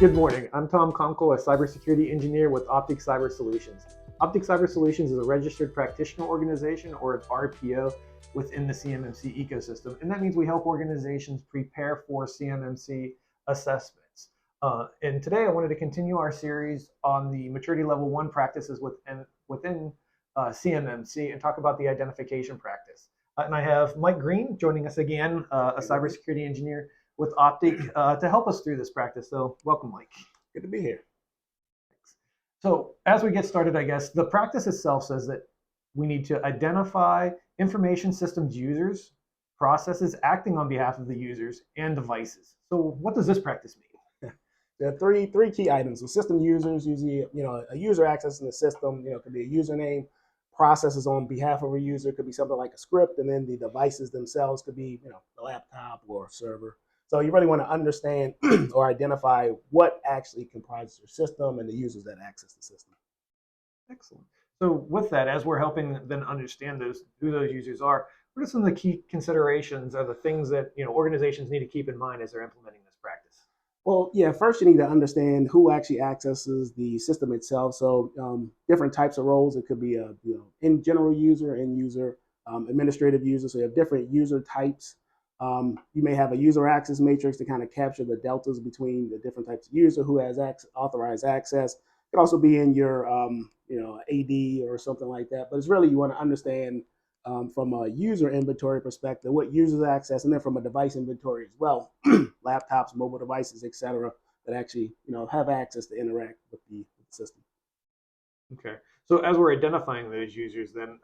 Good morning. I'm Tom Conkle, a cybersecurity engineer with Optic Cyber Solutions. Optic Cyber Solutions is a registered practitioner organization, or an RPO, within the CMMC ecosystem. And that means we help organizations prepare for CMMC assessments. And today I wanted to continue our series on the maturity level 1 practices within CMMC and talk about the identification practice. And I have Mike Green joining us again, a cybersecurity engineer with Optic, to help us through this practice. So welcome, Mike. Good to be here. Thanks. So as we get started, I guess, the practice itself says that we need to identify information systems users, processes acting on behalf of the users, and devices. So what does this practice mean? There are three key items. So system users, usually, a user accessing the system, could be a username. Processes on behalf of a user could be something like a script, and then the devices themselves could be, a laptop or a server. So you really want to understand or identify what actually comprises your system and the users that access the system. Excellent. So with that, as we're helping them understand who those users are, what are some of the key considerations or the things that organizations need to keep in mind as they're implementing this practice? Well, yeah, first you need to understand who actually accesses the system itself. So different types of roles. It could be a in general user, end user, administrative user. So you have different user types. You may have a user access matrix to kind of capture the deltas between the different types of user who has authorized access. It could also be in your AD or something like that. But it's really, you want to understand from a user inventory perspective what users access, and then from a device inventory as well, laptops, mobile devices, etc., that actually have access to interact with the system. Okay. So as we're identifying those users, then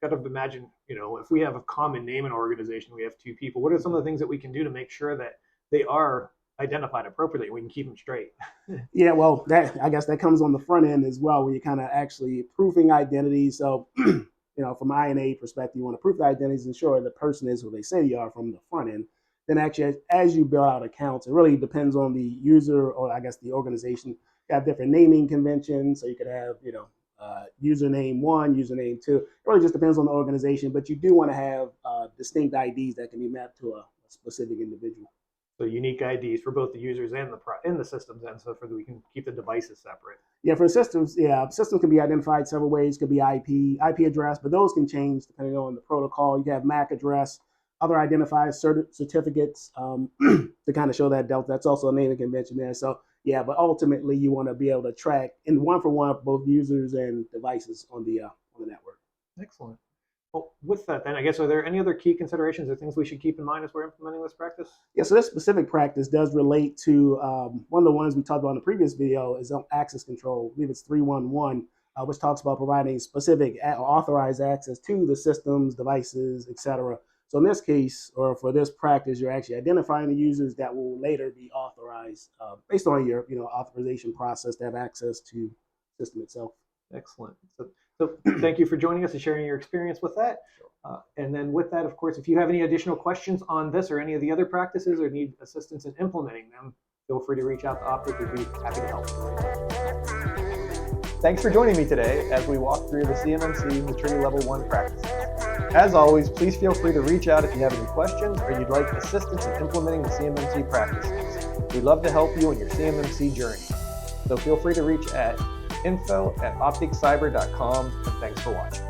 kind of imagine, if we have a common name in our organization, we have two people, what are some of the things that we can do to make sure that they are identified appropriately and we can keep them straight? Yeah, well, I guess that comes on the front end as well, when you're kind of actually proofing identities. So, from INA perspective, you want to proof the identities, ensure the person is who they say you are from the front end. Then actually, as you build out accounts, it really depends on the user, or I guess the organization. You have different naming conventions, so you could have, username 1, username 2. It really just depends on the organization, but you do want to have distinct IDs that can be mapped to a specific individual. So unique IDs for both the users and the systems, and so we can keep the devices separate. Yeah, for systems, systems can be identified several ways. Could be IP address, but those can change depending on the protocol. You can have MAC address, other identified certificates to kind of show that delta. That's also a naming convention there. So yeah, but ultimately you want to be able to track in one-for-one both users and devices on the network. Excellent. Well, with that then, I guess, are there any other key considerations or things we should keep in mind as we're implementing this practice? Yeah, so this specific practice does relate to one of the ones we talked about in the previous video is on access control. I believe it's 3.1.1, which talks about providing specific authorized access to the systems, devices, etc. So in this case, or for this practice, you're actually identifying the users that will later be authorized based on your authorization process to have access to the system itself. Excellent. So thank you for joining us and sharing your experience with that. And then with that, of course, if you have any additional questions on this or any of the other practices or need assistance in implementing them, feel free to reach out to Optic. We'd be happy to help. Thanks for joining me today as we walk through the CMMC Maturity Level 1 practices. As always, please feel free to reach out if you have any questions or you'd like assistance in implementing the CMMC practices. We'd love to help you on your CMMC journey. So feel free to reach at info@opticcyber.com, and thanks for watching.